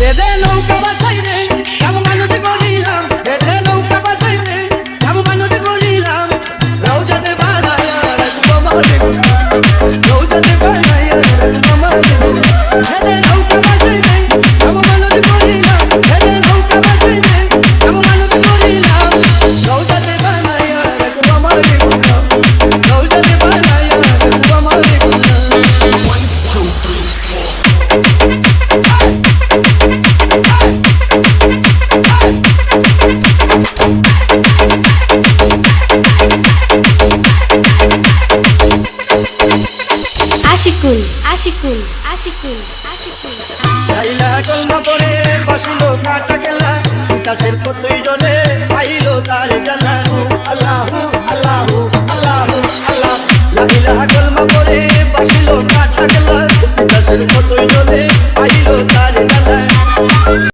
বেদে নৌকা বাসাইতে যাবো মানতে করিলাম, বেদে নৌকা বাসাইতে যাবো মানতে করিলাম, রৌজাতে বানায়া রাখবো মারে গুনা, রৌজাতে বানায়া রাখবো মারে গুনা। বেদে নৌকা বাসাইতে যাবো মানতে করিলাম, বেদে নৌকা বাসাইতে যাবো মানতে করিলাম, রৌজাতে বানায়া রাখবো মারে গুনা, রৌজাতে বানায়া রাখবো মারে গুনা। 1 2 3 4 আশিকুল আশিকুল আশিকুল আশিকুল লাইলা কলমা পরে বসলো কাটা গেলা, বিকাশের পথে